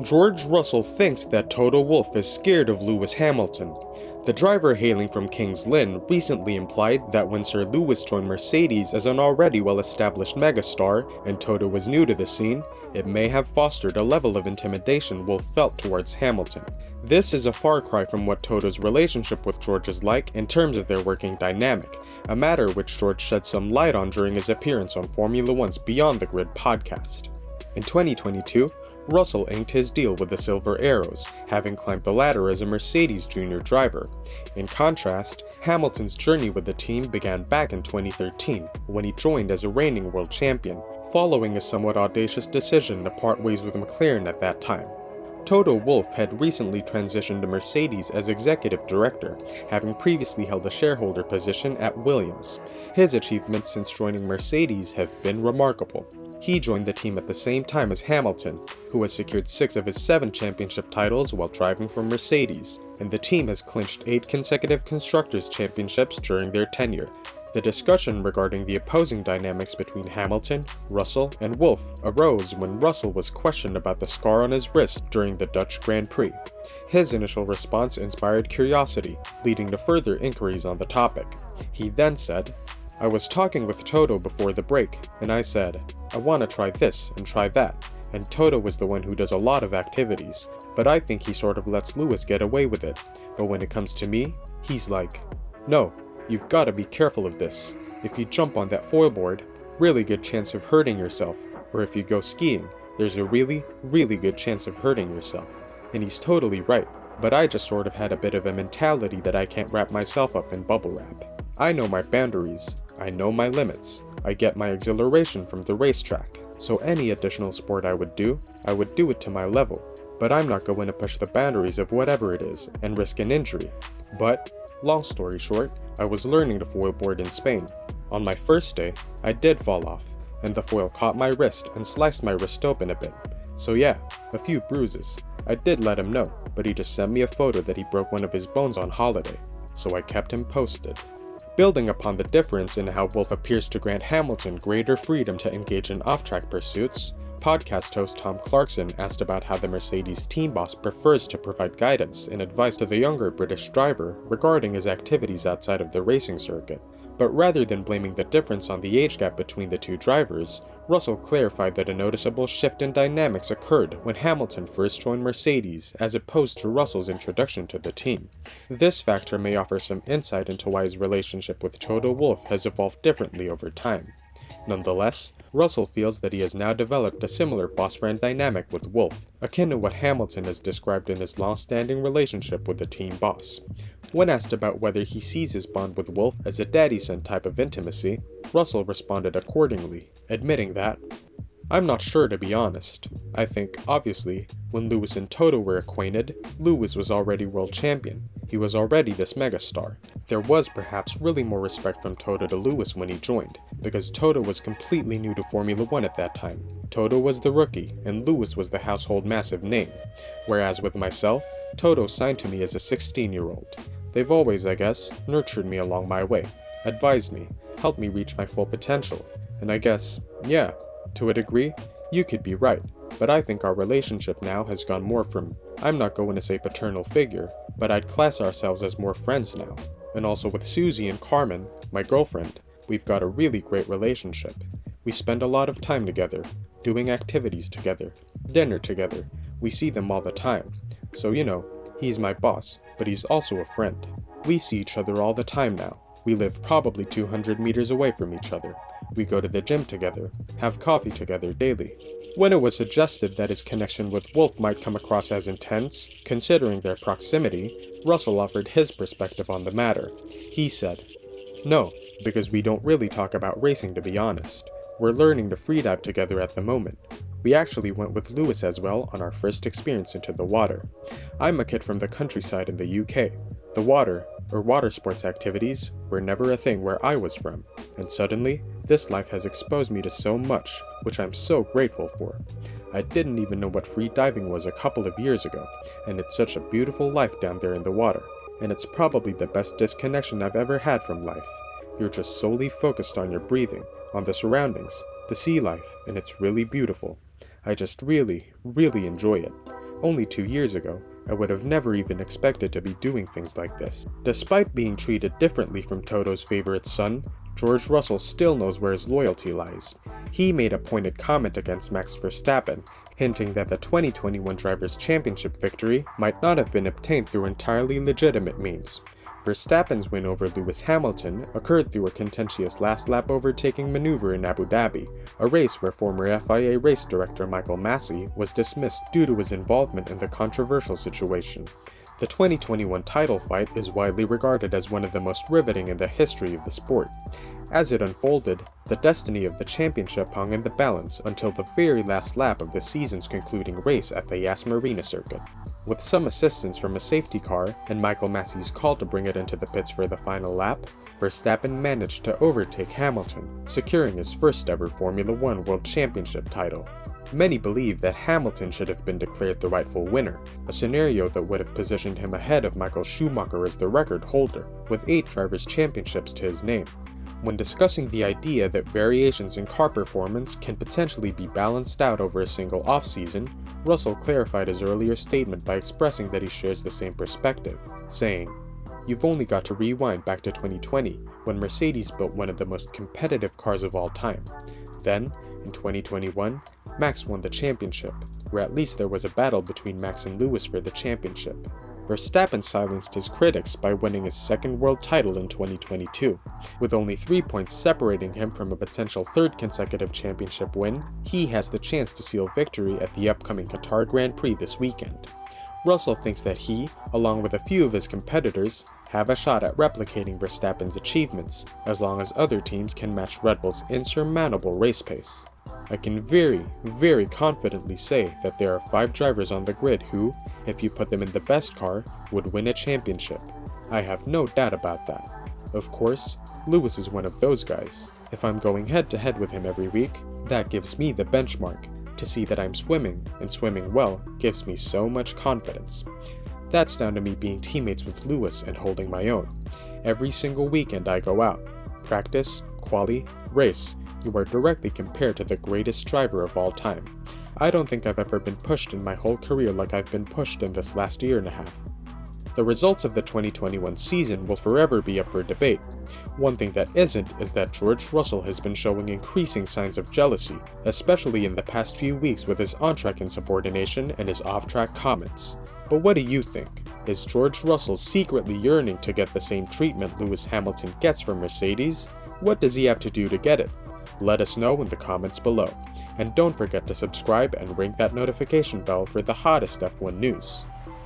George Russell thinks that Toto Wolff is scared of Lewis Hamilton. The driver hailing from King's Lynn recently implied that when Sir Lewis joined Mercedes as an already well-established megastar and Toto was new to the scene, it may have fostered a level of intimidation Wolff felt towards Hamilton. This is a far cry from what Toto's relationship with George is like in terms of their working dynamic, a matter which George shed some light on during his appearance on Formula One's Beyond the Grid podcast. In 2022, Russell inked his deal with the Silver Arrows, having climbed the ladder as a Mercedes junior driver. In contrast, Hamilton's journey with the team began back in 2013, when he joined as a reigning world champion, following a somewhat audacious decision to part ways with McLaren at that time. Toto Wolff had recently transitioned to Mercedes as executive director, having previously held a shareholder position at Williams. His achievements since joining Mercedes have been remarkable. He joined the team at the same time as Hamilton, who has secured 6 of his 7 championship titles while driving for Mercedes, and the team has clinched 8 consecutive Constructors' Championships during their tenure. The discussion regarding the opposing dynamics between Hamilton, Russell, and Wolff arose when Russell was questioned about the scar on his wrist during the Dutch Grand Prix. His initial response inspired curiosity, leading to further inquiries on the topic. He then said, "I was talking with Toto before the break, and I said, I want to try this and try that, and Toto was the one who does a lot of activities, but I think he sort of lets Lewis get away with it, but when it comes to me, he's like, no, you've got to be careful of this. If you jump on that foil board, really good chance of hurting yourself, or if you go skiing, there's a really good chance of hurting yourself." And he's totally right, but I just sort of had a bit of a mentality that I can't wrap myself up in bubble wrap. I know my boundaries, I know my limits, I get my exhilaration from the racetrack, so any additional sport I would do it to my level, but I'm not going to push the boundaries of whatever it is and risk an injury. But, long story short, I was learning to foil board in Spain. On my first day, I did fall off, and the foil caught my wrist and sliced my wrist open a bit. So yeah, a few bruises. I did let him know, but he just sent me a photo that he broke one of his bones on holiday, so I kept him posted. Building upon the difference in how Wolff appears to grant Hamilton greater freedom to engage in off-track pursuits, podcast host Tom Clarkson asked about how the Mercedes team boss prefers to provide guidance and advice to the younger British driver regarding his activities outside of the racing circuit. But rather than blaming the difference on the age gap between the two drivers, Russell clarified that a noticeable shift in dynamics occurred when Hamilton first joined Mercedes as opposed to Russell's introduction to the team. This factor may offer some insight into why his relationship with Toto Wolff has evolved differently over time. Nonetheless, Russell feels that he has now developed a similar boss-friend dynamic with Wolff, akin to what Hamilton has described in his long-standing relationship with the team boss. When asked about whether he sees his bond with Wolff as a daddy-son type of intimacy, Russell responded accordingly, admitting that, "I'm not sure, to be honest. I think, obviously, when Lewis and Toto were acquainted, Lewis was already world champion. He was already this megastar. There was perhaps really more respect from Toto to Lewis when he joined, because Toto was completely new to Formula One at that time. Toto was the rookie, and Lewis was the household massive name. Whereas with myself, Toto signed to me as a 16-year-old. They've always, I guess, nurtured me along my way, advised me, helped me reach my full potential, and I guess, yeah, to a degree, you could be right, but I think our relationship now has gone more from, I'm not going to say paternal figure, but I'd class ourselves as more friends now. And also with Susie and Carmen, my girlfriend, we've got a really great relationship. We spend a lot of time together, doing activities together, dinner together, we see them all the time. So he's my boss, but he's also a friend. We see each other all the time now. We live probably 200 meters away from each other. We go to the gym together, have coffee together daily." When it was suggested that his connection with Wolff might come across as intense, considering their proximity, Russell offered his perspective on the matter. He said, "No, because we don't really talk about racing, to be honest. We're learning to freedive together at the moment. We actually went with Lewis as well on our first experience into the water. I'm a kid from the countryside in the UK. The water, or water sports activities, were never a thing where I was from, and suddenly, this life has exposed me to so much, which I'm so grateful for. I didn't even know what free diving was a couple of years ago, and it's such a beautiful life down there in the water, and it's probably the best disconnection I've ever had from life. You're just solely focused on your breathing, on the surroundings, the sea life, and it's really beautiful. I just really enjoy it. Only 2 years ago, I would have never even expected to be doing things like this. Despite being treated differently from Toto's favorite son, George Russell still knows where his loyalty lies. He made a pointed comment against Max Verstappen, hinting that the 2021 Drivers' Championship victory might not have been obtained through entirely legitimate means. Verstappen's win over Lewis Hamilton occurred through a contentious last-lap overtaking maneuver in Abu Dhabi, a race where former FIA race director Michael Massey was dismissed due to his involvement in the controversial situation. The 2021 title fight is widely regarded as one of the most riveting in the history of the sport. As it unfolded, the destiny of the championship hung in the balance until the very last lap of the season's concluding race at the Yas Marina circuit. With some assistance from a safety car and Michael Massey's call to bring it into the pits for the final lap, Verstappen managed to overtake Hamilton, securing his first ever Formula One World Championship title. Many believe that Hamilton should have been declared the rightful winner, a scenario that would have positioned him ahead of Michael Schumacher as the record holder, with 8 drivers' championships to his name. When discussing the idea that variations in car performance can potentially be balanced out over a single off-season, Russell clarified his earlier statement by expressing that he shares the same perspective, saying, "You've only got to rewind back to 2020, when Mercedes built one of the most competitive cars of all time. Then, in 2021, Max won the championship, where at least there was a battle between Max and Lewis for the championship. Verstappen silenced his critics by winning his second world title in 2022. With only 3 points separating him from a potential third consecutive championship win, he has the chance to seal victory at the upcoming Qatar Grand Prix this weekend." Russell thinks that he, along with a few of his competitors, have a shot at replicating Verstappen's achievements, as long as other teams can match Red Bull's insurmountable race pace. "I can very confidently say that there are 5 drivers on the grid who, if you put them in the best car, would win a championship. I have no doubt about that. Of course, Lewis is one of those guys. If I'm going head-to-head with him every week, that gives me the benchmark. To see that I'm swimming, and swimming well, gives me so much confidence. That's down to me being teammates with Lewis and holding my own. Every single weekend I go out. Practice, quali, race. You are directly compared to the greatest driver of all time. I don't think I've ever been pushed in my whole career like I've been pushed in this last year and a half." The results of the 2021 season will forever be up for debate. One thing that isn't is that George Russell has been showing increasing signs of jealousy, especially in the past few weeks with his on-track insubordination and his off-track comments. But what do you think? Is George Russell secretly yearning to get the same treatment Lewis Hamilton gets from Mercedes? What does he have to do to get it? Let us know in the comments below. And don't forget to subscribe and ring that notification bell for the hottest F1 news.